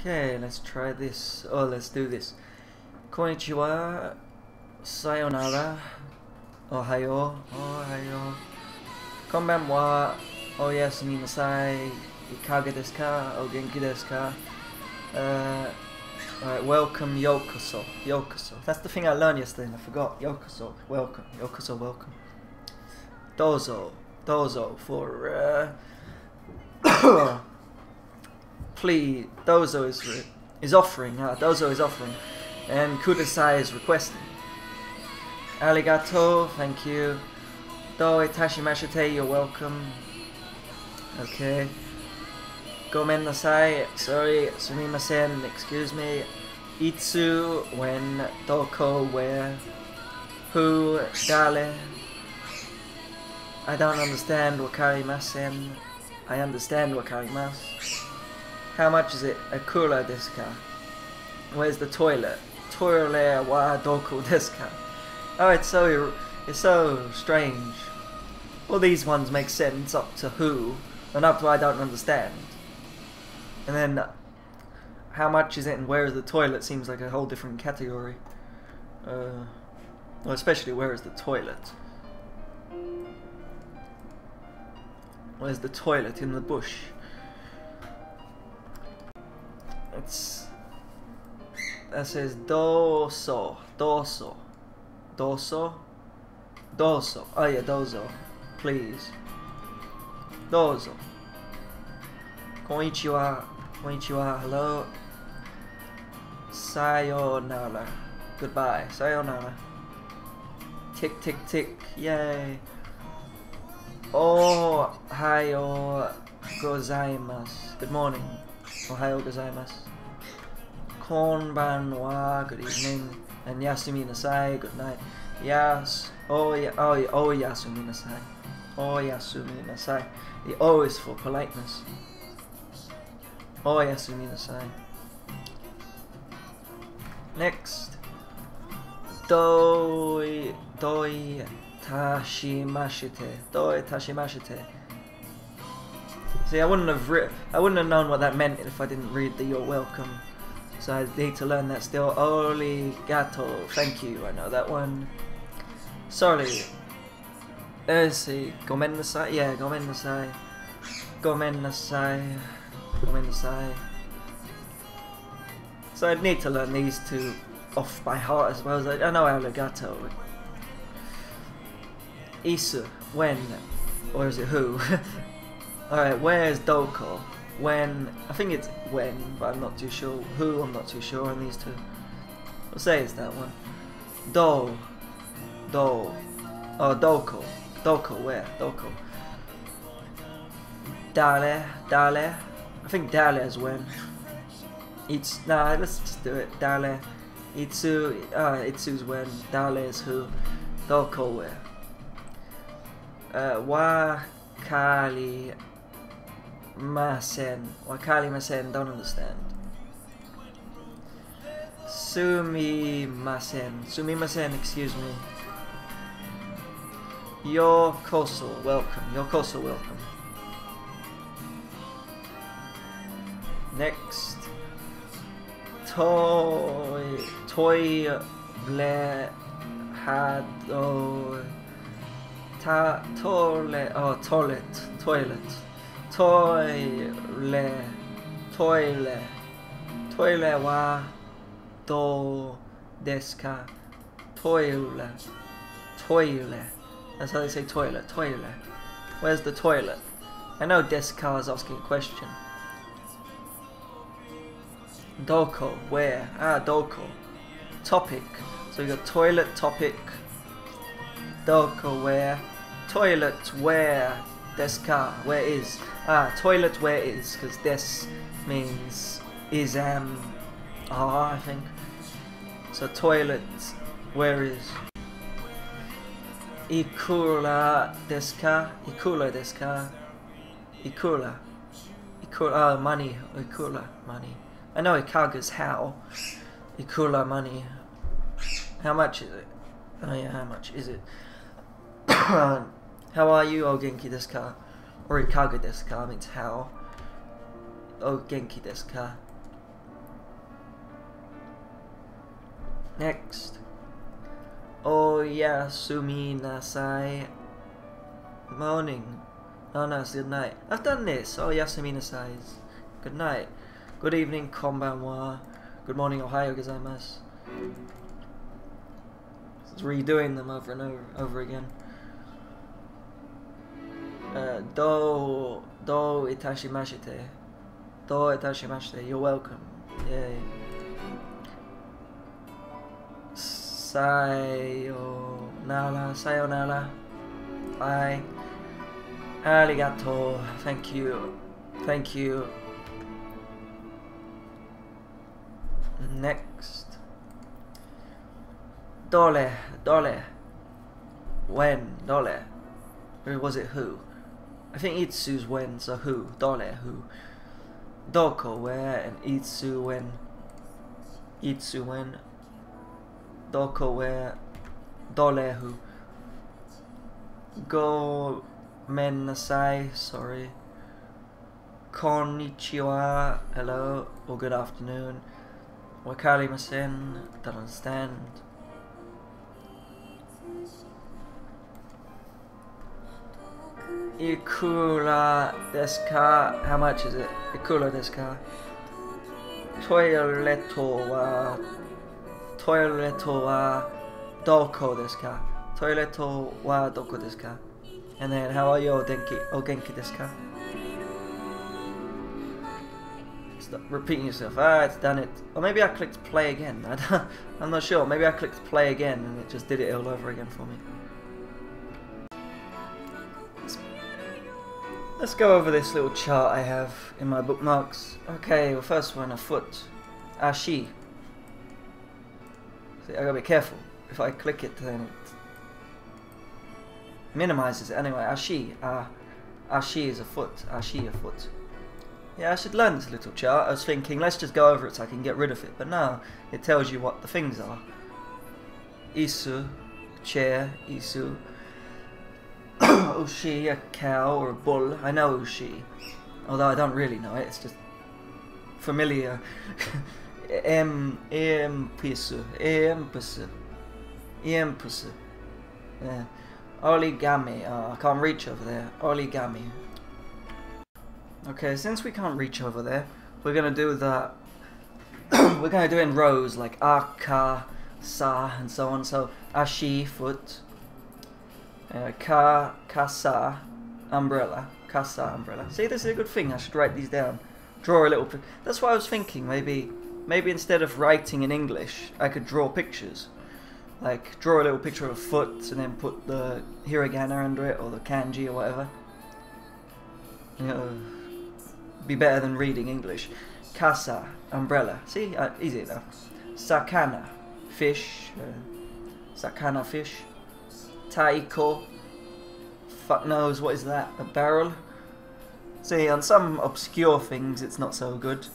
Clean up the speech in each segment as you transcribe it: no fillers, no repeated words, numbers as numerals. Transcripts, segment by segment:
Okay, let's try this. Oh, let's do this. Konnichiwa, sayonara, ohayo, ohayo, konbanwa, oyasumi nasai, ikaga desu ka, o genki desu ka. Alright, welcome, yokoso, yokoso. That's the thing I learned yesterday and I forgot. Yokoso, welcome, yokoso, welcome. Dozo, dozo for please. Dozo is offering. Dozo is offering, and kudasai is requesting. Arigato, thank you. Doi tashimashite, you're welcome. Okay. Gomen nasai, sorry, sumimasen, excuse me. Itsu, when, doko, where, who, dale. I don't understand wakarimasen. I understand wakarimasu. How much is it? Akura desu ka? Where's the toilet? Toilet wa doko desu ka? Oh, it's so strange. All these ones make sense up to who, and up to I don't understand. And then, how much is it and where is the toilet seems like a whole different category. Well, especially where is the toilet? Where's the toilet in the bush? That says doso, doso, doso, doso. Oh yeah, dozo, please. Dozo. Konnichiwa, konnichiwa, hello. Sayonara, goodbye, sayonara. Tick, tick, tick, yay. Ohayo gozaimasu, good morning. Ohayo gozaimasu. Konbanwa, good evening. And yasumi nasai, good night. Yas, yasumi nasai. Oh, yasumi nasai. The O is for politeness. Oh, yasumi nasai. Next. Doi tashimashite. Doi tashimashite. See, I wouldn't have known what that meant if I didn't read the "You're welcome." So I need to learn that still. Arigato, thank you. I know that one. Sorry. Let's see. Gomen nasai. Yeah, gomen nasai. Gomen nasai. Gomen nasai. So I'd need to learn these two off by heart as well. I know arigato. Isu, when, or is it who? Alright, where's doko? When, I think it's when, but I'm not too sure. Who, I'm not too sure on these two. I'll say it's that one. Do. Oh, doko. Doko, where? Doko. Dale. I think dale is when. Nah, let's just do it. Dale. Itsu, Itsu's when. Dale is who. Doko, where? Wakali masen, don't understand. Sumimasen, excuse me. Yokoso, welcome. Yokoso, welcome. Next. Toilet. Toilet wa do desu ka? Toilet. That's how they say toilet. Where's the toilet? I know desu ka is asking a question. Doko, where? Doko. Topic. So you got toilet, topic. Doko, where? Toilet, where? Desu ka, where is? Toilet, where is? Because des means is, I think. So toilet, where is? Ikura desu ka? Ikura desu ka? Ikura, money. Ikura, money. I know ikaga's how. Ikura, money. How much is it? Oh yeah, how much is it? How are you? O genki desu ka? Or ikaga desu ka means how. O genki desu ka? Next. Oyasumi nasai. Morning. Oh no, it's good night. I've done this. Oyasumi nasai. Good night. Good evening, konbanwa. Good morning, ohayo gozaimasu. It's redoing them over and over again. Do itashimashite. Do itashimashite. You're welcome. Yay. Sayonara. Bye. Arigato. Thank you. Thank you. Next. Dole. When. Dole. Or was it who? I think Itsu's when, so who? Dole, who? Doko, where, and Itsu when. Itsu when. Doko, where. Dole, who? Go men nasai, sorry. Konnichiwa, hello, or good afternoon. Wakarimasen, don't understand. Ikura desu ka? How much is it? Ikura desu ka? Toileto wa doko desu ka? Toileto wa doko desu ka? And then how are you? O genki desu ka? Stop repeating yourself. Ah, it's done it. Or maybe I clicked play again. I'm not sure. Maybe I clicked play again and it just did it all over again for me. Let's go over this little chart I have in my bookmarks. Okay, well, first one, a foot. Ashi. See, I gotta be careful. If I click it, then it minimizes it. Anyway, ashi. Ashi is a foot. Ashi, a foot. Yeah, I should learn this little chart. I was thinking, let's just go over it so I can get rid of it. But no, it tells you what the things are. Isu, chair, isu. Ushi, a cow or a bull. I know ushi, although I don't really know it. It's just familiar. Empisu. Yeah. Origami. I can't reach over there. Origami. Okay, since we can't reach over there, we're gonna do the. We're gonna do it in rows like aka, sa, and so on. So ashi, foot. Kasa, umbrella. Kasa, umbrella. See, this is a good thing. I should write these down. Draw a little. That's what I was thinking. Maybe instead of writing in English, I could draw pictures. Like draw a little picture of a foot and then put the hiragana under it or the kanji or whatever. You know, be better than reading English. Kasa, umbrella. See, easy enough. Sakana, fish. Sakana, fish. Taiko, fuck knows, what is that? A barrel? See, on some obscure things it's not so good.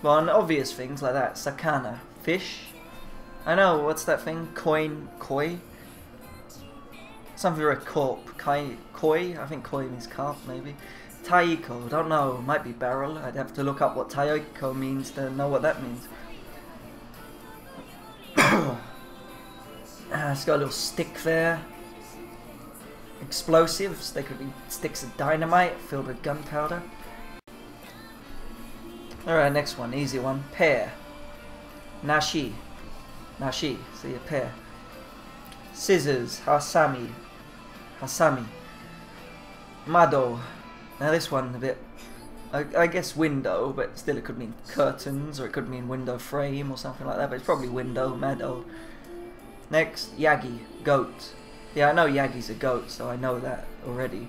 But on obvious things like that, sakana, fish. I know, what's that thing? Coin, koi? Something for a corp. Koi? I think koi means carp, maybe. Taiko, don't know, might be barrel. I'd have to look up what taiko means to know what that means. It's got a little stick there. Explosives. They could be sticks of dynamite filled with gunpowder. Alright, next one. Easy one. Pear. Nashi. Nashi. See a pear. Scissors. Hasami. Hasami. Mado. Now this one a bit. I guess window, but still it could mean curtains or it could mean window frame or something like that. But it's probably window. Mado. Next, Yagi, goat. Yeah, I know Yagi's a goat, so I know that already.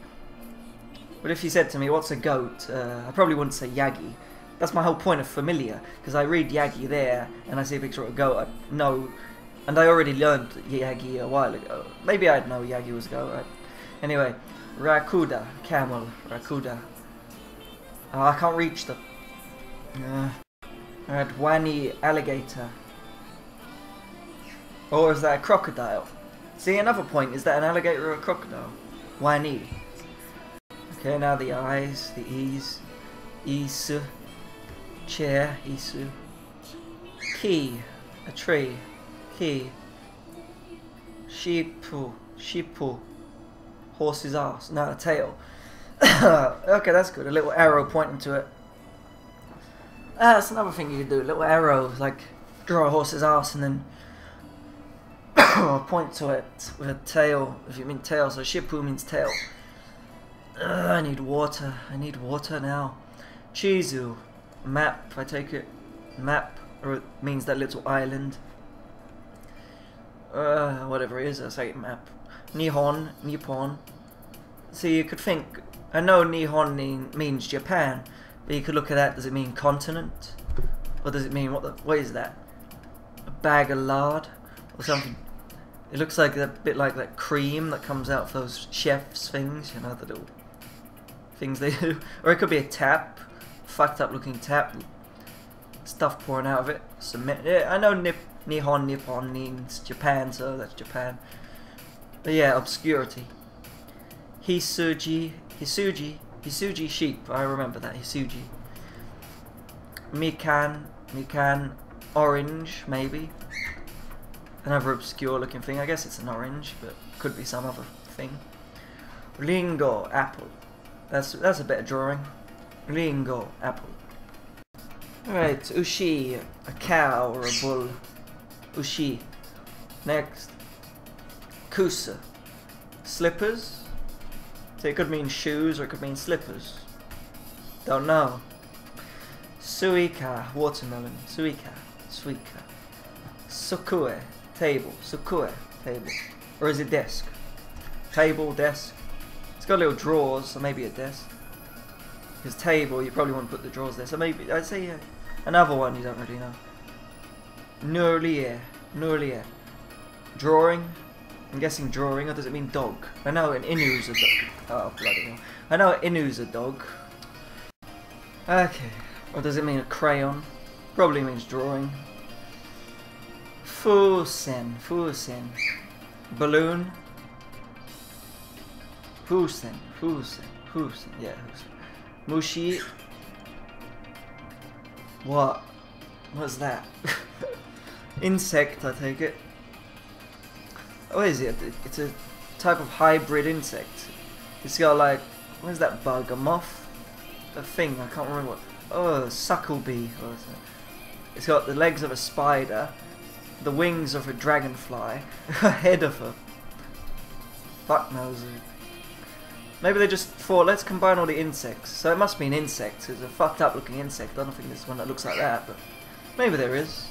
But if you said to me, what's a goat? I probably wouldn't say Yagi. That's my whole point of familiar, because I read Yagi there, and I see a picture of a goat, I know, and I already learned Yagi a while ago. Maybe I'd know Yagi was a goat, right? Anyway, Rakuda, camel, Rakuda. Oh, I can't reach the... Alright, Wani, alligator. Or is that a crocodile? See, another point, is that an alligator or a crocodile? Wani. Okay, now the eyes, the E's. Isu. Chair, Isu. Key, a tree. He. Sheepu. Horse's ass. No, tail. Okay, that's good. A little arrow pointing to it. That's another thing you could do. A little arrow, like draw a horse's ass and then point to it with a tail. If you mean tail, so Sheepu means tail. I need water. I need water now. Chizu. Map, I take it. Map, or it means that little island. Whatever it is, I say map. Nihon, Nippon. See, you could think, I know Nihon means Japan, but you could look at that, does it mean continent? Or does it mean, what is that? A bag of lard? Or something? It looks like a bit like that cream that comes out of those chef's things, you know, the little things they do. Or it could be a tap, fucked up looking tap, stuff pouring out of it. Cement. Yeah, I know Nihon, Nippon means Japan, so that's Japan. But yeah, obscurity. Hisuji sheep. I remember that. Hisuji. Mikan, orange maybe. Another obscure looking thing. I guess it's an orange, but could be some other thing. Ringo, apple. That's a better drawing. Ringo, apple. Alright, Ushi, a cow or a bull. Ushi. Next. Kusa. Slippers. So it could mean shoes or it could mean slippers. Don't know. Suika, watermelon. Suika. Sukue, table. Sukue, table. Or is it desk? Table, desk. It's got little drawers, so maybe a desk. Because table, you probably won't put the drawers there. So maybe, I'd say another one you don't really know. Nurlier. Drawing. I'm guessing drawing, or does it mean dog? I know an Inu's a dog. Oh, bloody hell. I know an Inu's a dog. Okay. Or does it mean a crayon? Probably means drawing. Fusen. Balloon. Fusen. Yeah, Fusen. Mushi. What? What's that? Insect, I take it. What is it? It's a type of hybrid insect. It's got like, what is that bug? A moth? A thing, I can't remember what. Oh, sucklebee. It's got the legs of a spider, the wings of a dragonfly, a head of a... fuck knows. Maybe they just thought, let's combine all the insects. So it must be an insect. It's a fucked up looking insect. I don't think there's one that looks like that, but maybe there is.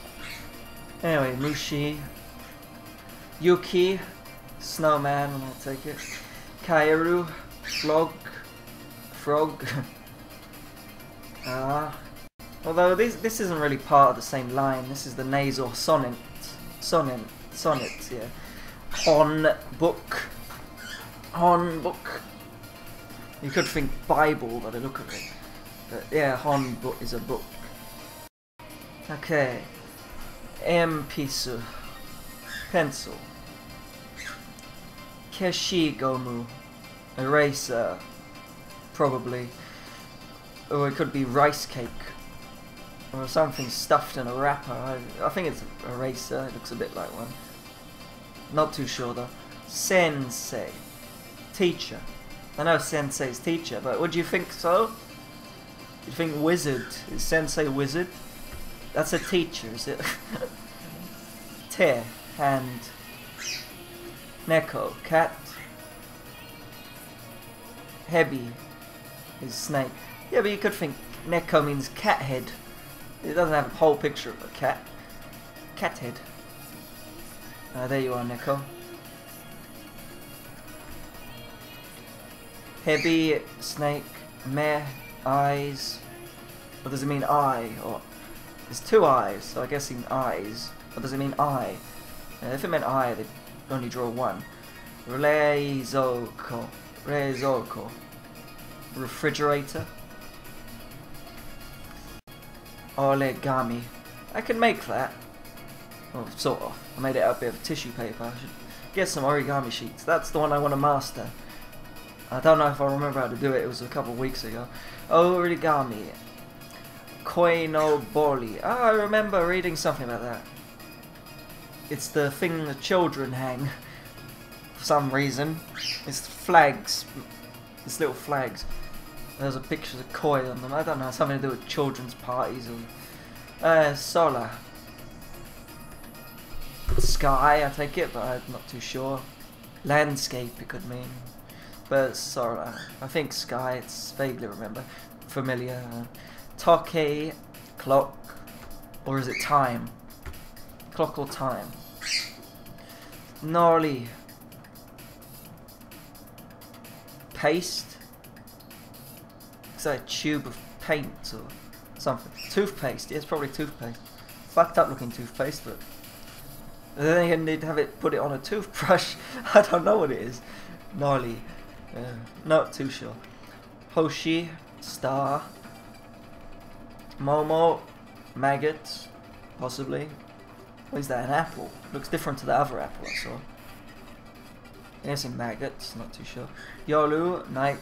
Anyway, Mushi. Yuki, snowman, I'll take it. Kairu, frog. Although this isn't really part of the same line. This is the nasal sonnet, yeah. Hornbook. You could think Bible by the look of it. But yeah, Hornbook is a book. Okay. Empisu. Pencil. Keshigomu. Eraser. Probably. Or it could be rice cake. Or something stuffed in a wrapper. I think it's an eraser. It looks a bit like one. Not too sure though. Sensei. Teacher. I know sensei's teacher, but would you think so? Do you think wizard? Is sensei wizard? That's a teacher, is it? Te. Hand. Neko, cat. Hebi is snake. Yeah, but you could think Neko means cat head. It doesn't have a whole picture of a cat. Cat head. There you are, Neko. Hebi, snake, meh, eyes. What does it mean eye? Or there's two eyes, so I guess in eyes. What does it mean eye? If it meant eye, they'd only draw one. Reizoko. Refrigerator. Origami. I can make that. Well, sort of. I made it out of a bit of tissue paper. I should get some origami sheets. That's the one I want to master. I don't know if I remember how to do it. It was a couple of weeks ago. Origami. Koinobori. Oh, I remember reading something about that. It's the thing the children hang for some reason. It's flags. It's little flags. There's a picture of koi on them. I don't know, something to do with children's parties or solar. Sky, I take it, but I'm not too sure. Landscape, it could mean. But solar. I think sky, it's vaguely familiar. Toke, clock, or is it time? Clock or time? Gnarly. Paste. Is that a tube of paint or something? Toothpaste. Yeah, it's probably toothpaste. Fucked up looking toothpaste, but then you need to have it put it on a toothbrush. I don't know what it is. Gnarly. Not too sure. Hoshi. Star. Momo. Maggot. Possibly. What is that? An apple? Looks different to the other apple I saw. It's a maggot. Not too sure. Yolu. Night.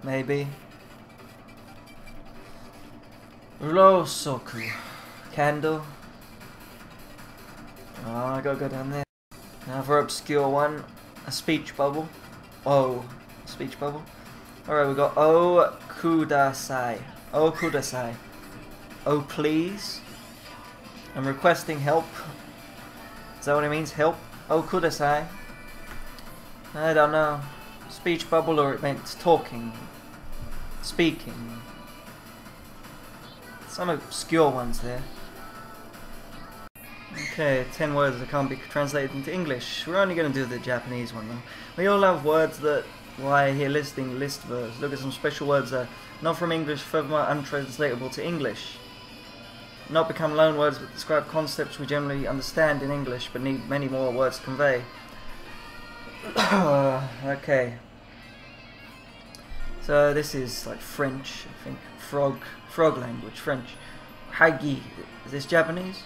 Maybe. Rosoku. Candle. Oh, I gotta go down there. Another obscure one. A speech bubble. Oh, speech bubble. Alright, we got O Kudasai. O Kudasai. Oh, please. I'm requesting help. Is that what it means? Help? Oh, Kudasai. I don't know. Speech bubble, or it meant talking. Speaking. Some obscure ones there. Okay, 10 words that can't be translated into English. We're only going to do the Japanese one though. We all have words that, why here listing list verbs. Look at some special words that are not from English, furthermore untranslatable to English. Not become loan words but describe concepts we generally understand in English but need many more words to convey. Okay. So this is like French, I think. Frog language, French. Hagi. Is this Japanese?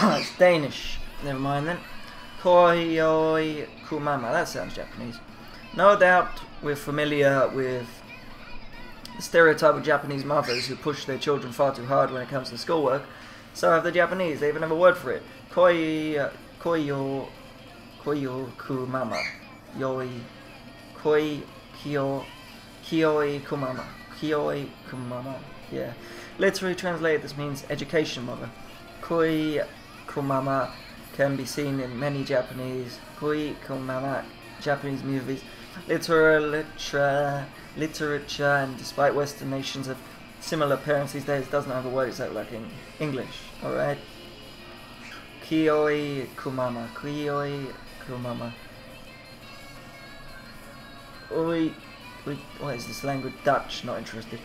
It's Danish. Never mind then. Koyoi kumama. That sounds Japanese. No doubt we're familiar with the stereotype of Japanese mothers who push their children far too hard when it comes to schoolwork. So have the Japanese. They even have a word for it. Koyo kumama. Yoi. Koi kyo. Kioi kumama. Kioi kumama. Yeah. Literally translated, this means education mother. Koi kumama can be seen in many Japanese movies, literature, and despite Western nations have similar appearance these days, it doesn't have a word exactly like in English. Alright. Kioi kumama. Kioi kumama. What is this language? Dutch, not interested.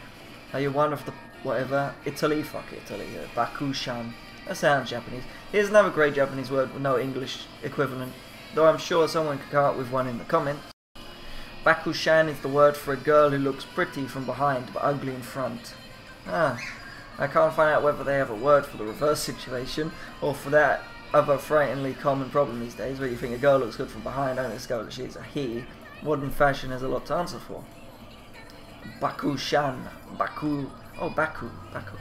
Are you one of the whatever? Italy? Fuck Italy. Bakushan. That sounds Japanese. Here's another great Japanese word with no English equivalent, though I'm sure someone could come up with one in the comments. Bakushan is the word for a girl who looks pretty from behind but ugly in front. I can't find out whether they have a word for the reverse situation or for that other frighteningly common problem these days where you think a girl looks good from behind and discover that she's a he. Modern fashion has a lot to answer for. Bakushan. Baku. Oh, Baku. Baku.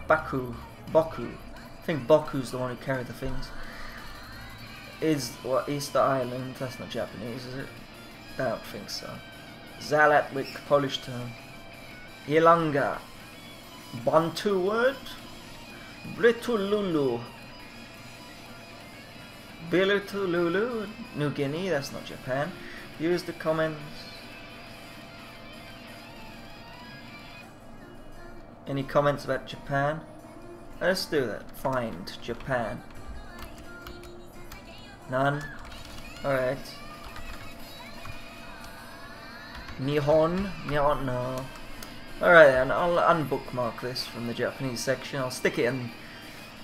Baku. Boku. I think Boku's the one who carried the things. Is what, Easter Island? That's not Japanese, is it? I don't think so. Zalatwick, Polish term. Ilanga. Bantu word? Britululu. Bilitululu. New Guinea, that's not Japan. Use the comments. Any comments about Japan? Let's do that. Find Japan. None. Alright. Nihon. Nihon, no. Alright then, I'll unbookmark this from the Japanese section. I'll stick it in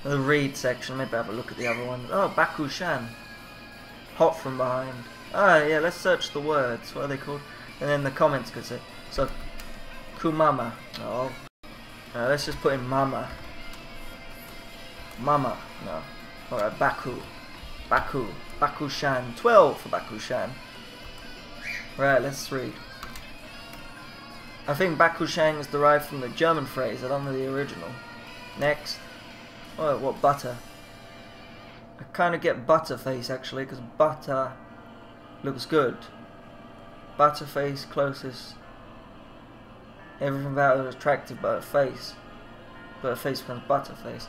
the read section. Maybe have a look at the other one. Oh, Bakushan. Hot from behind. Ah, yeah, let's search the words. What are they called? And then the comments could say. So, Kumama. Oh. Let's just put in Mama. Mama. No. Alright, Baku. Baku. Bakushan. 12 for Bakushan. Right, let's read. I think Bakushan is derived from the German phrase. I don't know the original. Next. Oh, what, butter? I kind of get butterface actually, because butter looks good. Butterface closest. Everything about it is attractive but her face. But her face becomes butterface.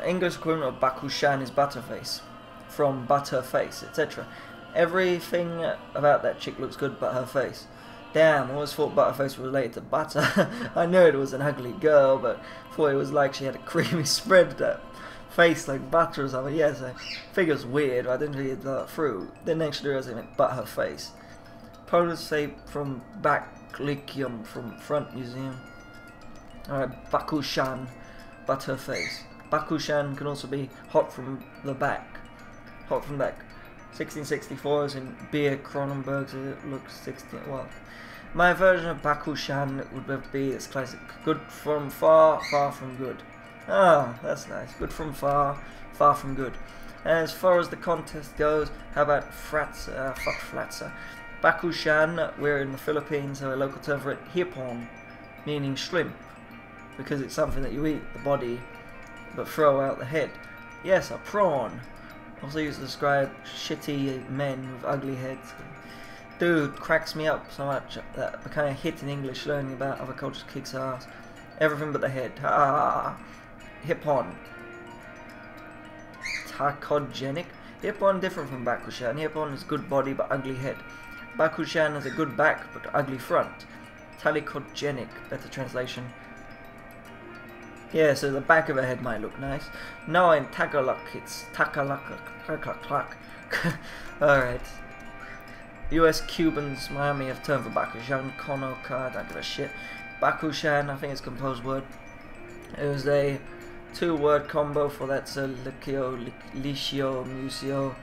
English equivalent of Bakushan is butterface. From butterface, etc. Everything about that chick looks good but her face. Damn, I always thought butterface was related to butter. I knew it was an ugly girl, but thought it was like she had a creamy spread that face like butter or something. Yes, I figured it was weird, but I didn't really thought through. Then actually realized it meant but her face. Polar shape from Backlycium from front museum. Alright, Bakushan, but her face. Bakushan can also be hot from the back. Hot from back. 1664 is in Beer Cronenberg, so it looks 16. Well, my version of Bakushan would be its classic. Good from far, far from good. Ah, that's nice. Good from far, far from good. And as far as the contest goes, how about Fratza? Fuck Flatza. Bakushan, we're in the Philippines, so a local term for it, hipon, meaning shrimp, because it's something that you eat, the body, but throw out the head. Yes, a prawn. Also used to describe shitty men with ugly heads. Dude, cracks me up so much that the kind of hit in English learning about other cultures kicks ass. Everything but the head. Ah, hipon. Tachogenic. Hipon different from Bakushan. Hipon is good body but ugly head. Bakushan has a good back but ugly front. Talikogenic, better translation. Yeah, so the back of her head might look nice. No, in Tagalog it's Takalak. Alright. US Cubans, Miami have term for Bakushan. Konoka, don't give a shit. Bakushan, I think it's a composed word. It was a 2-word combo for that, so Licio, Museo,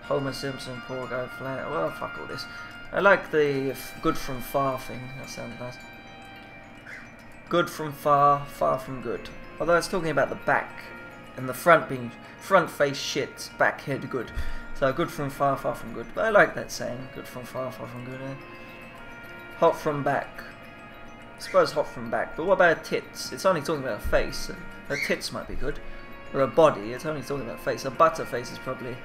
Homer Simpson, poor guy, flat. Well, fuck all this. I like the good from far thing, that sounds nice. Good from far, far from good. Although it's talking about the back and the front being front face shit, back head good. So good from far, far from good. But I like that saying, good from far, far from good. Hot from back. I suppose hot from back. But what about her tits? It's only talking about her face. Her tits might be good. Or her body, it's only talking about face. Her butter face is probably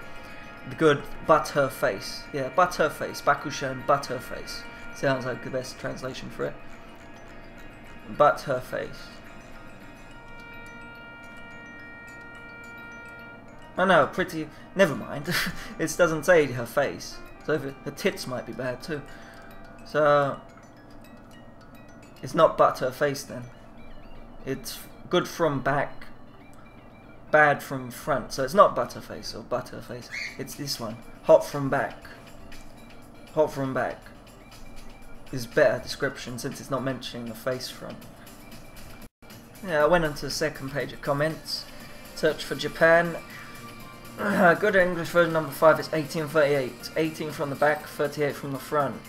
good, but her face. Yeah, but her face. Bakushan, but her face. Sounds like the best translation for it. But her face. Oh no, pretty. Never mind. It doesn't say her face. So her tits might be bad too. So it's not but her face then. It's good from back, bad from front. So it's not butterface or butter face. It's this one. Hot from back. Hot from back is better description since it's not mentioning the face front. Yeah, I went onto the second page of comments. Search for Japan. Good English version number 5 is 1838. 18 from the back, 38 from the front.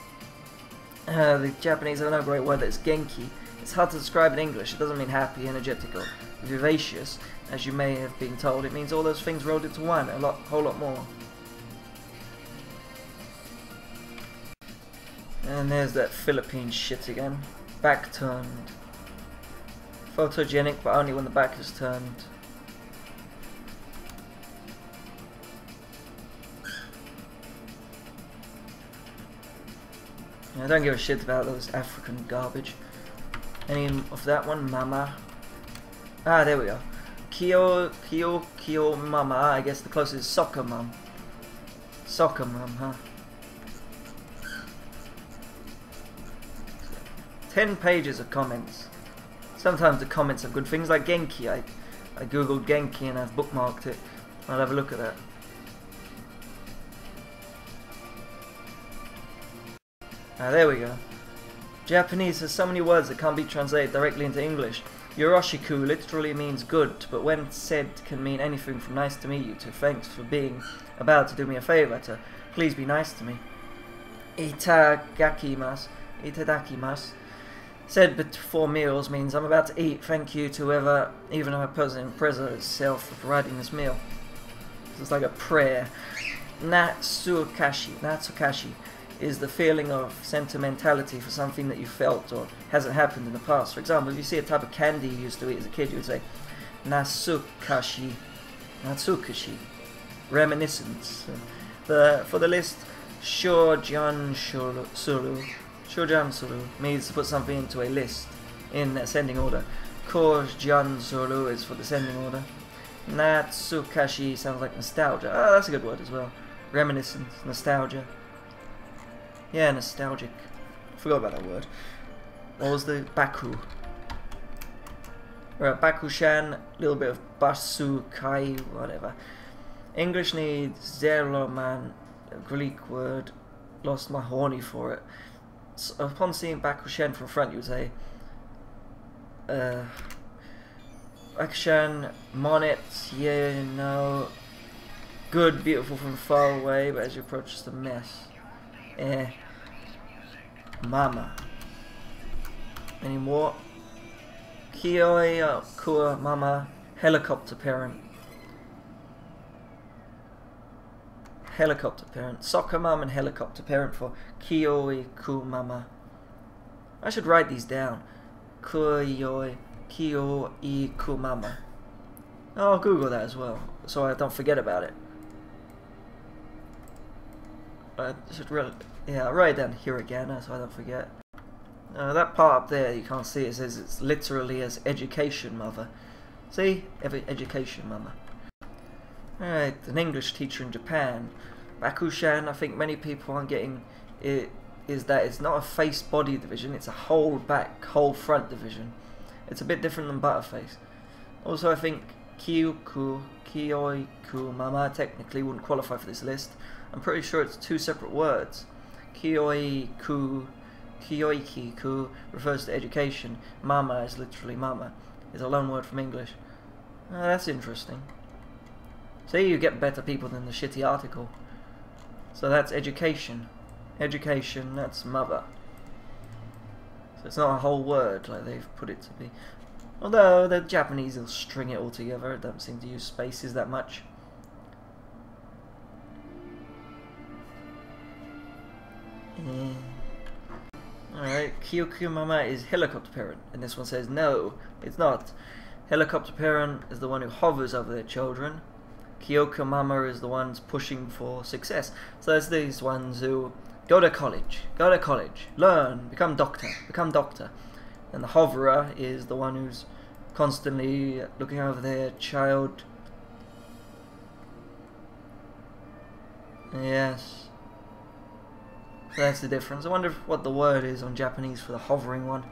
The Japanese have no great word that is genki. It's hard to describe in English. It doesn't mean happy, energetic, or vivacious, as you may have been told. It means all those things rolled into one, whole lot more. And there's that Philippine shit again. Back turned. Photogenic, but only when the back is turned. I don't give a shit about those African garbage. Any of that one? Mama. Ah, there we go. Kyo Mama. I guess the closest is Soccer Mum. Soccer Mum, huh? 10 pages of comments. Sometimes the comments are good things like Genki. I googled Genki and I've bookmarked it. I'll have a look at that. Ah, there we go. Japanese has so many words that can't be translated directly into English. Yoroshiku literally means good, but when said can mean anything from nice to meet you to thanks for being about to do me a favor to please be nice to me. Itadakimasu. Said before meals means I'm about to eat, thank you to whoever, even a person in prison itself, for providing this meal. So it's like a prayer. Natsukashi is the feeling of sentimentality for something that you felt or hasn't happened in the past. For example, if you see a type of candy you used to eat as a kid, you would say, Natsukashi. Natsukashi. Reminiscence. For the list, Shojan Suru means to put something into a list in ascending order. Kojan Suru is for descending order. Natsukashi sounds like nostalgia. Oh, that's a good word as well. Reminiscence, nostalgia. Yeah, nostalgic. Forgot about that word. What was the Baku? Right, Bakushan, a little bit of Basukai, whatever. English needs Zeroman, a Greek word. Lost my horny for it. So upon seeing Bakushan from front, you would say Bakushan, Monet, yeah, no. Good, beautiful from far away, but as you approach, it's a mess. Mama. Any more? Kioi Kua Mama, helicopter parent. Helicopter parent. Soccer mum and helicopter parent for Kioi Ku Mama. I should write these down. Kioi Ku Mama. I'll Google that as well, so I don't forget about it. I should really, yeah, I'll write it down hiragana so I don't forget. That part up there you can't see, it says it's literally as education mother. See? Education mama. Alright, an English teacher in Japan. Bakushan, I think many people aren't getting it, is that it's not a face body division, it's a whole back, whole front division. It's a bit different than Butterface. Also, I think Kioiku Mama technically wouldn't qualify for this list. I'm pretty sure it's two separate words. Kioiku refers to education. Mama is literally mama. It's a loan word from English. That's interesting. See, you get better people than the shitty article. So that's education. Education, that's mother. So it's not a whole word like they've put it to be. Although the Japanese will string it all together. It don't seem to use spaces that much. Alright, Kyoku Mama is helicopter parent, and this one says no, it's not. Helicopter parent is the one who hovers over their children. Kyoku Mama is the ones pushing for success. So there's these ones who go to college, learn, become doctor. And the hoverer is the one who's constantly looking over their child. Yes. So that's the difference. I wonder what the word is on Japanese for the hovering one.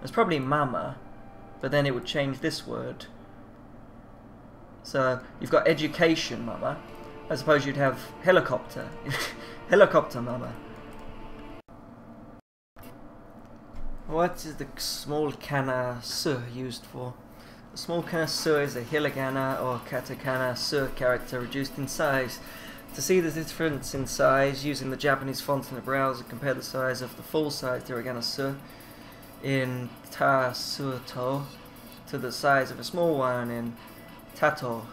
It's probably mama, but then it would change this word. So you've got education mama. I suppose you'd have helicopter. Helicopter mama. What is the small kana su used for? The small kana su is a hiragana or katakana su character reduced in size. To see the difference in size, using the Japanese font in the browser, compare the size of the full-size hiragana su in ta su to to the size of a small one in tato,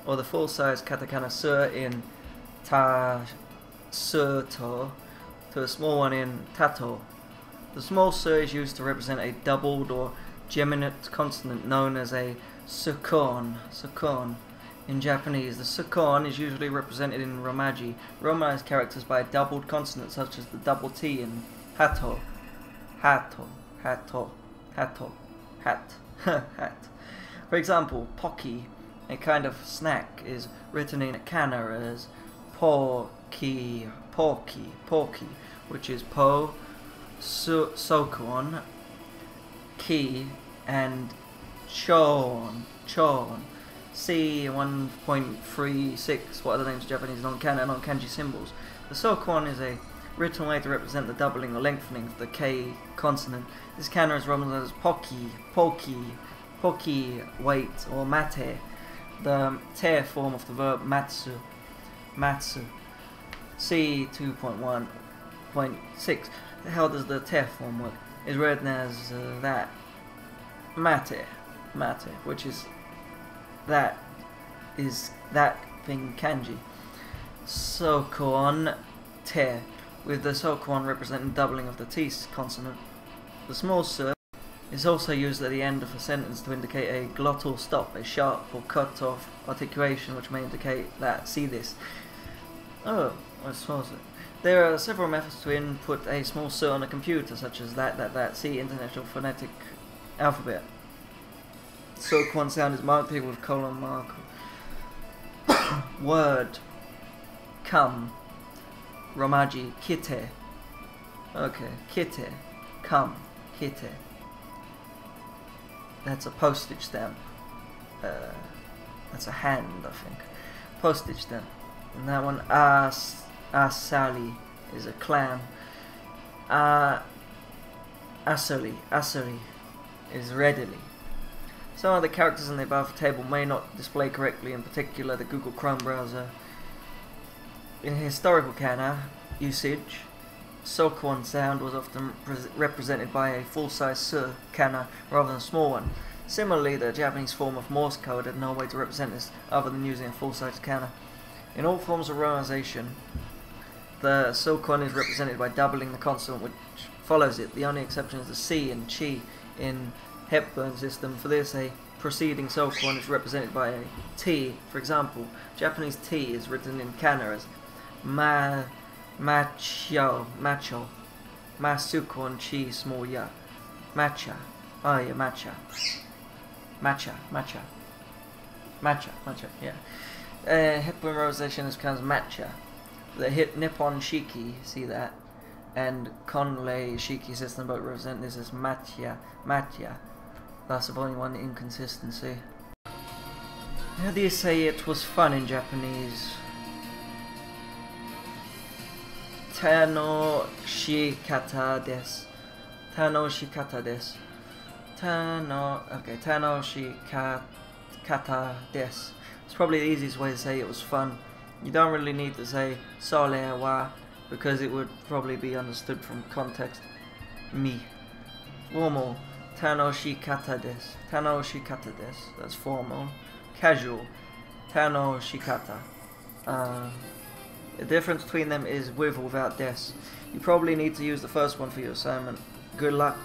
or the full-size katakana su in ta su to a small one in tato. The small su is used to represent a doubled or geminate consonant known as a sukon. In Japanese, the sukon is usually represented in romaji, romanized characters by a doubled consonant such as the double T in hato, hat. For example, pocky, a kind of snack, is written in kana as porky, which is po, sokon, ki, and chon. C 1.36, what are the names of Japanese non-kana and non-kanji symbols? The sokon is a written way to represent the doubling or lengthening of the K consonant. This kana is romanized as poki, wait, or mate, the te form of the verb matsu. C 2.1.6. How does the te form work? Is written as that mate, which is that thing kanji. Sokon te, with the sokon representing doubling of the T consonant. The small su It's also used at the end of a sentence to indicate a glottal stop, a sharp or cut off articulation which may indicate that. See this. Oh, I suppose it. There are several methods to input a small cert on a computer, such as that. See International Phonetic Alphabet. Sequon sound is marked here with colon mark. Word. Come. Romaji. Kite. Okay. Kite. Come. Kite. That's a postage stamp. That's a hand, I think. Postage stamp. And that one, Asali, is a clam. Asali is readily. Some of the characters in the above table may not display correctly, in particular the Google Chrome browser. In historical kana usage, Sequon sound was often represented by a full-size su kana rather than a small one. Similarly, the Japanese form of Morse code had no way to represent this other than using a full-size kana. In all forms of romanization, the Sequon is represented by doubling the consonant which follows it. The only exception is the C and chi in Hepburn system. For this, a preceding Sequon is represented by a T. For example, Japanese T is written in kana as macho, Masukon chi small ya, matcha, oh yeah, matcha, yeah. Hepburn romanization is becomes matcha. The hit Nippon Shiki, see that, and Conley Shiki system both represent this as matcha. Thus, of only one inconsistency. How do you say it was fun in Japanese? Tanoshikata desu. Tanoshikata desu. Tanoshikata desu. It's probably the easiest way to say it was fun. You don't really need to say sole wa because it would probably be understood from context. Mi. Formal. Tanoshikata desu. Tanoshikata desu. That's formal. Casual. Tanoshikata. The difference between them is with or without des. You probably need to use the first one for your assignment. Good luck.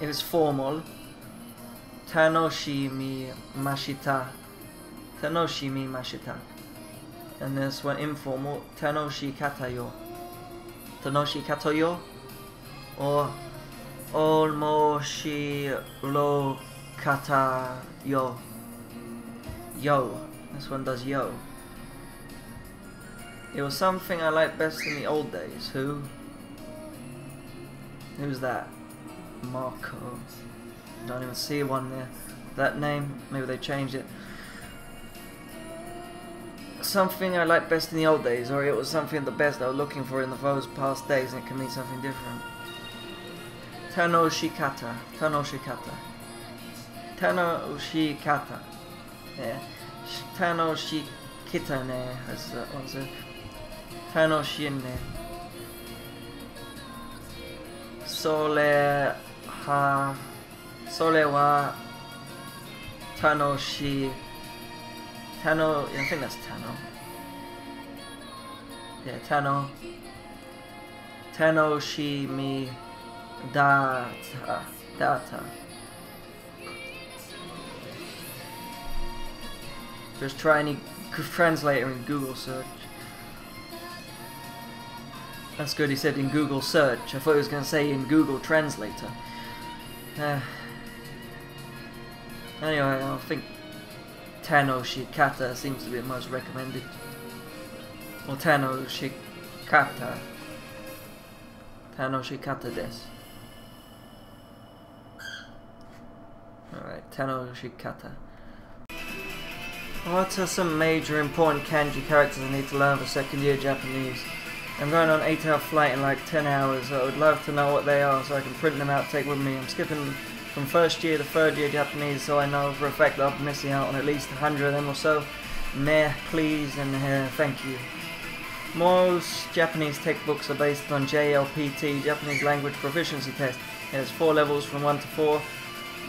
If it's formal, Tanoshimi mashita. Tanoshimi mashita. And this one informal, Tanoshikatayo. Tanoshikatayo. Or Olmoshiro katayo. Yo. This one does yo. It was something I liked best in the old days. Who's that? Marco. Don't even see one there. That name, maybe they changed it. Something I liked best in the old days, or it was something the best I was looking for in those past days, and it can mean something different. Tanoshikata. Tanoshikata. Tanoshikata. Yeah. Tanoshikitane, as that one said. Tanoshine. Sole wa Tanoshi. Tano, yeah, I think that's Tano. Yeah, Tano. Tanoshi mi data. Just try any translator in Google search. That's good, he said in Google search. I thought he was going to say in Google Translator. Anyway, I think Tanoshikata seems to be the most recommended. Or Tanoshikata. Tanoshikata desu. Alright, Tanoshikata. What are some major important kanji characters I need to learn for second year Japanese? I'm going on an 8-hour flight in like 10 hours, so I would love to know what they are so I can print them out and take with me. I'm skipping from first year to third year Japanese, so I know for a fact that I'll be missing out on at least 100 of them or so. Meh, please, and thank you. Most Japanese textbooks are based on JLPT, Japanese Language Proficiency Test. It has 4 levels from 1 to 4,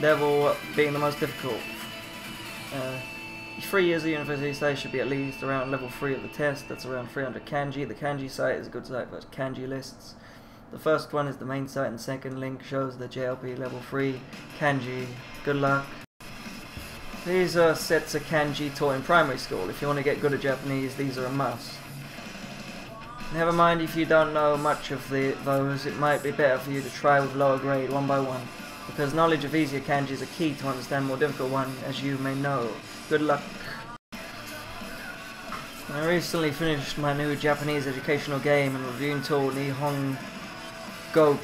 level being the most difficult. 3 years of university stay should be at least around level 3 of the test. That's around 300 kanji. The kanji site is a good site for kanji lists. The first one is the main site and the second link shows the JLP level 3 kanji. Good luck. These are sets of kanji taught in primary school. If you want to get good at Japanese, these are a must. Never mind if you don't know much of those, it might be better for you to try with lower grade one by one, because knowledge of easier kanji is a key to understand more difficult one, as you may know. Good luck. I recently finished my new Japanese educational game and reviewing tool, Nihon Go.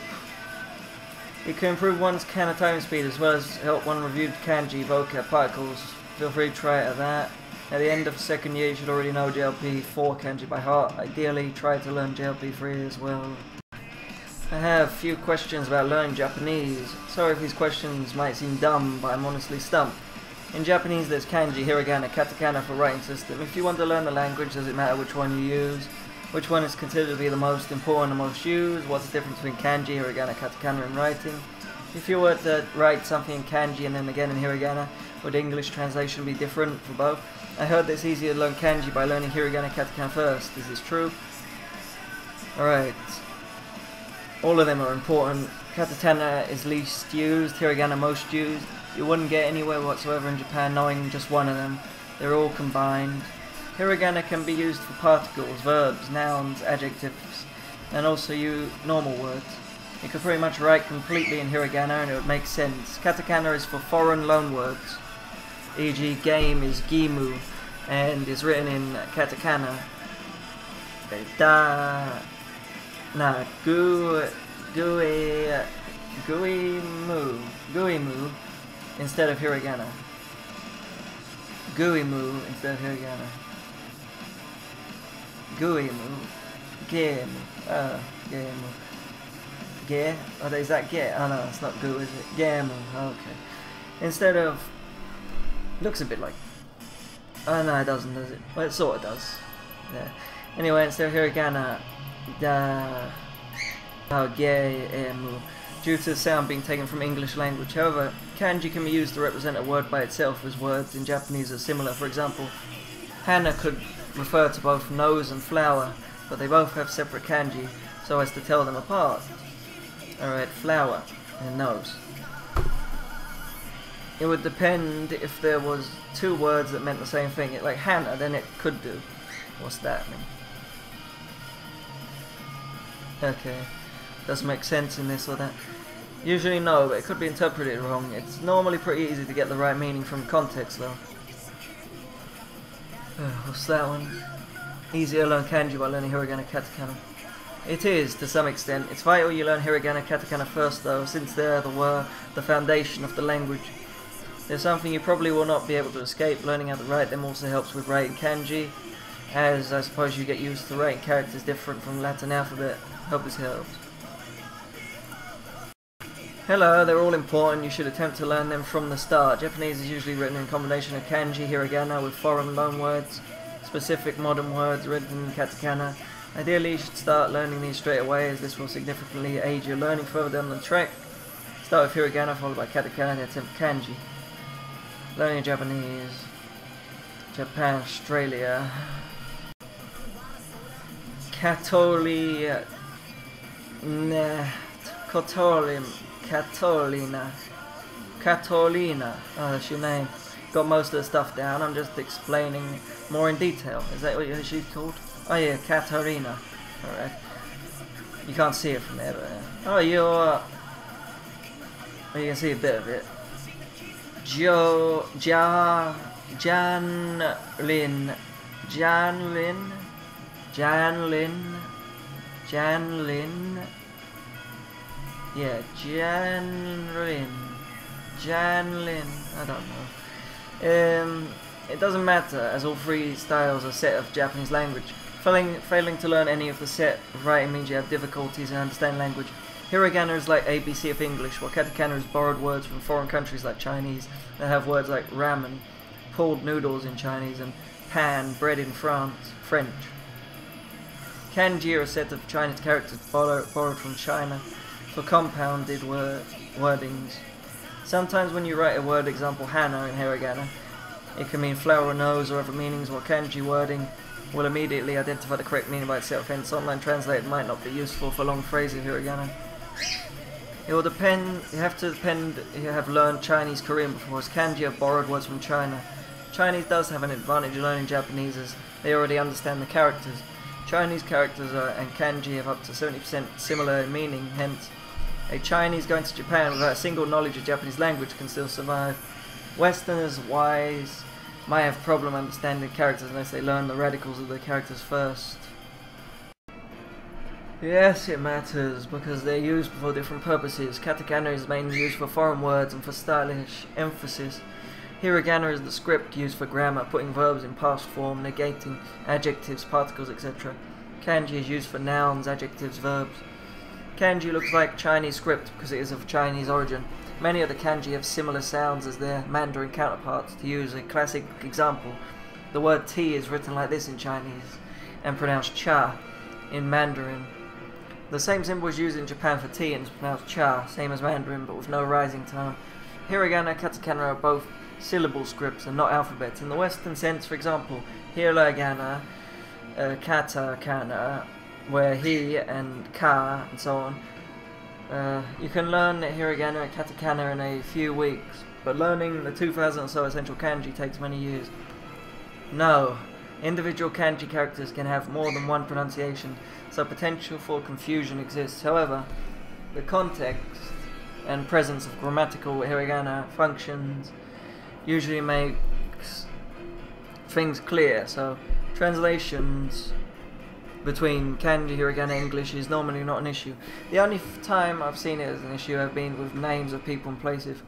It can improve one's kana typing speed as well as help one review kanji, vocab, particles. Feel free to try it at that. At the end of the second year you should already know JLP 4 kanji by heart. Ideally try to learn JLP 3 as well. I have a few questions about learning Japanese. Sorry if these questions might seem dumb, but I'm honestly stumped. In Japanese there's kanji, hiragana, katakana for writing system. If you want to learn the language, does it matter which one you use? Which one is considered to be the most important and most used? What's the difference between kanji, hiragana, katakana in writing? If you were to write something in kanji and then again in hiragana, would English translation be different for both? I heard that it's easier to learn kanji by learning hiragana, katakana first. Is this true? Alright. All of them are important. Katakana is least used, hiragana most used. You wouldn't get anywhere whatsoever in Japan knowing just one of them. They're all combined. Hiragana can be used for particles, verbs, nouns, adjectives, and also normal words. You could pretty much write completely in hiragana and it would make sense. Katakana is for foreign loan words, e.g. game is gimu and is written in katakana. Guimu instead of hiragana. Guimu instead of hiragana. Guimu. Gemu. Gemu. Ge? Oh, is that ge? Oh no, it's not gu, is it? Gemu. Okay. Instead of... Looks a bit like... Oh no, it doesn't, does it? Well, it sort of does. Yeah. Anyway, instead of hiragana... Gemu. Due to the sound being taken from English language. However, kanji can be used to represent a word by itself, as words in Japanese are similar. For example, hana could refer to both nose and flower, but they both have separate kanji, so as to tell them apart. Alright, flower and nose. It would depend if there was two words that meant the same thing. Like hana, then it could do. What's that mean? Okay. Doesn't make sense in this or that. Usually no, but it could be interpreted wrong. It's normally pretty easy to get the right meaning from context though. What's that one? Easier to learn kanji by learning hiragana, katakana. It is, to some extent. It's vital you learn hiragana, katakana first though, since they're the foundation of the language. There's something you probably will not be able to escape. Learning how to write them also helps with writing kanji, as I suppose you get used to writing characters different from Latin alphabet. Hope this helps. Hello, they're all important. You should attempt to learn them from the start. Japanese is usually written in a combination of kanji, hiragana with foreign loan words, specific modern words written in katakana. Ideally, you should start learning these straight away, as this will significantly aid your learning further down the track. Start with hiragana, followed by katakana, and attempt kanji. Learning Japanese. Japan, Australia. Catolina. Catolina. Oh, that's your name. Got most of the stuff down. I'm just explaining more in detail. Is that what she's called? Oh yeah, Katarina. Alright. You can't see it from there, but oh, you're... Well, you can see a bit of it. Janlin. Yeah, Janlin. I don't know. It doesn't matter, as all three styles are set of Japanese language. Failing to learn any of the set of writing means you have difficulties in understanding language. Hiragana is like ABC of English, while katakana is borrowed words from foreign countries like Chinese that have words like ramen, pulled noodles in Chinese, and pan, bread in French. Kanji are a set of Chinese characters borrowed from China for compounded wordings. Sometimes when you write a word, example hana in hiragana, it can mean flower or nose or other meanings, while kanji wording will immediately identify the correct meaning by itself, hence online translated might not be useful for long phrases, hiragana. It will depend, you have learned Chinese Korean before, as kanji have borrowed words from China. Chinese does have an advantage in learning Japanese as they already understand the characters. Chinese characters and kanji have up to 70% similar in meaning, hence a Chinese going to Japan without a single knowledge of Japanese language can still survive. Westerners wise might have problem understanding characters unless they learn the radicals of the characters first. Yes, it matters, because they're used for different purposes. Katakana is mainly used for foreign words and for stylish emphasis. Hiragana is the script used for grammar, putting verbs in past form, negating adjectives, particles, etc. Kanji is used for nouns, adjectives, verbs. Kanji looks like Chinese script because it is of Chinese origin. Many of the kanji have similar sounds as their Mandarin counterparts. To use a classic example, the word tea is written like this in Chinese and pronounced cha in Mandarin. The same symbol is used in Japan for tea and is pronounced cha, same as Mandarin but with no rising tone. Hiragana and katakana are both syllable scripts and not alphabets. In the Western sense, for example, hiragana, katakana, where he and ka and so on. You can learn hiragana and katakana in a few weeks, but learning the 2,000 or so essential kanji takes many years. No, individual kanji characters can have more than one pronunciation, so potential for confusion exists. However, the context and presence of grammatical hiragana functions usually makes things clear, so translations between kanji, hiragana, English is normally not an issue. The only time I've seen it as an issue have been with names of people and places.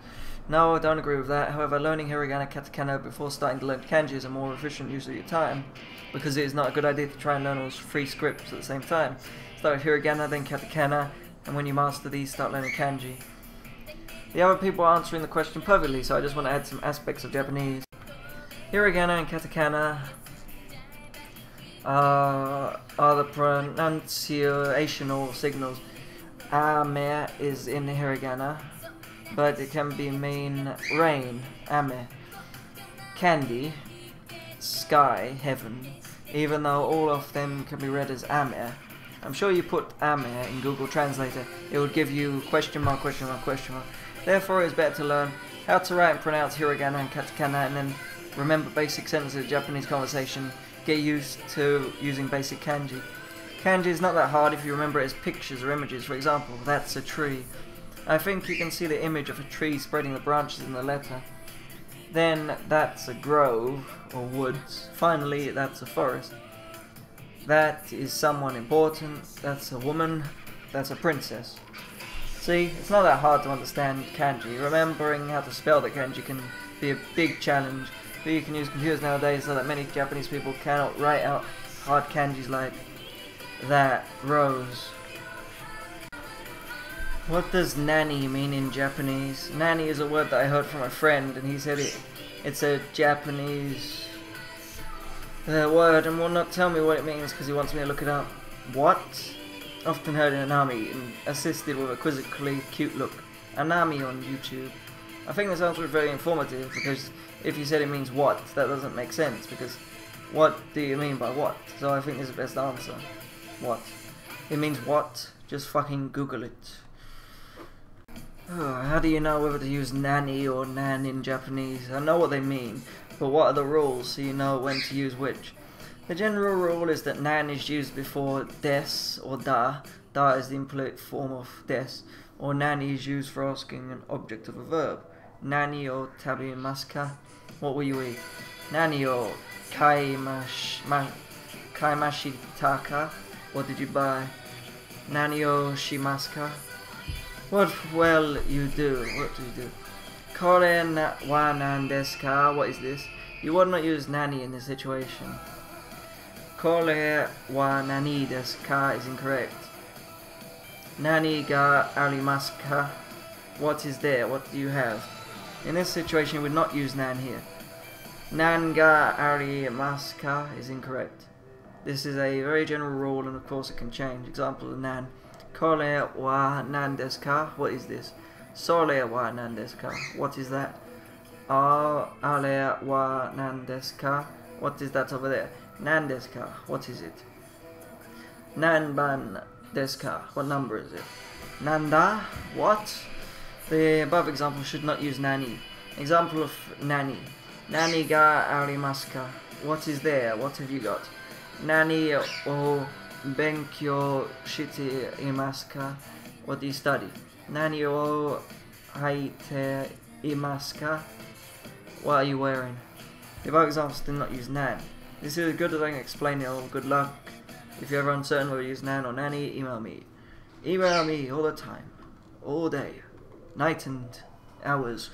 No, I don't agree with that. However, learning hiragana, katakana before starting to learn kanji is a more efficient use of your time, because it is not a good idea to try and learn all 3 scripts at the same time. Start with hiragana, then katakana, and when you master these, start learning kanji. The other people are answering the question perfectly, so I just want to add some aspects of Japanese. Hiragana and katakana are the pronunciational signals. Ame is in hiragana, but it can be mean rain, ame. Candy, sky, heaven, even though all of them can be read as ame. I'm sure you put ame in Google Translator, it would give you question mark, question mark, question mark. Therefore, it is better to learn how to write and pronounce hiragana and katakana, and then remember basic sentences of Japanese conversation. Get used to using basic kanji. Kanji is not that hard if you remember it as pictures or images. For example, that's a tree. I think you can see the image of a tree spreading the branches in the letter. Then that's a grove or woods. Finally, that's a forest. That is someone important. That's a woman. That's a princess. See, it's not that hard to understand kanji. Remembering how to spell the kanji can be a big challenge. But you can use computers nowadays so that many Japanese people cannot write out hard kanjis like that rose. What does nani mean in Japanese? Nani is a word that I heard from a friend, and he said it's a Japanese word and will not tell me what it means because he wants me to look it up. What? Often heard in anami and assisted with a quizzically cute look. Anami on YouTube. I think this answer is very informative because if you said it means what, that doesn't make sense because what do you mean by what? So I think this is the best answer. What? It means what? Just fucking Google it. How do you know whether to use nani or nan in Japanese? I know what they mean, but what are the rules so you know when to use which? The general rule is that nan is used before des or da. Da is the impolite form of des. Or nani is used for asking an object of a verb. Nani o tabimasu ka? What will you eat? Nani o kaimashita ka? What did you buy? Nani o shimasu ka? What will you do? What do you do? Kore wa nan desu ka? What is this? You would not use nani in this situation. Kore wa nani desu ka is incorrect. Nani ga arimasu ka? What is there? What do you have? In this situation, you would not use nan here. Nan ga arimasu ka is incorrect. This is a very general rule, and of course it can change. Example of nan. Kore wa nan desu ka? What is this? Sore wa nan desu ka? What is that? Are wa nan desu ka? What is that over there? Nan desu ka? What is it? Nan ban desu ka? What number is it? Nanda? What? The above example should not use nani. Example of nani. Nani ga arimasu ka? What is there? What have you got? Nani o benkyou shite imasu ka? What do you study? Nani o haite imasu ka? What are you wearing? The above examples do not use nan. This is as good as I can explain it all. Good luck. If you're ever uncertain whether to use nan or nanny, email me. Email me all the time. All day. Night and hours.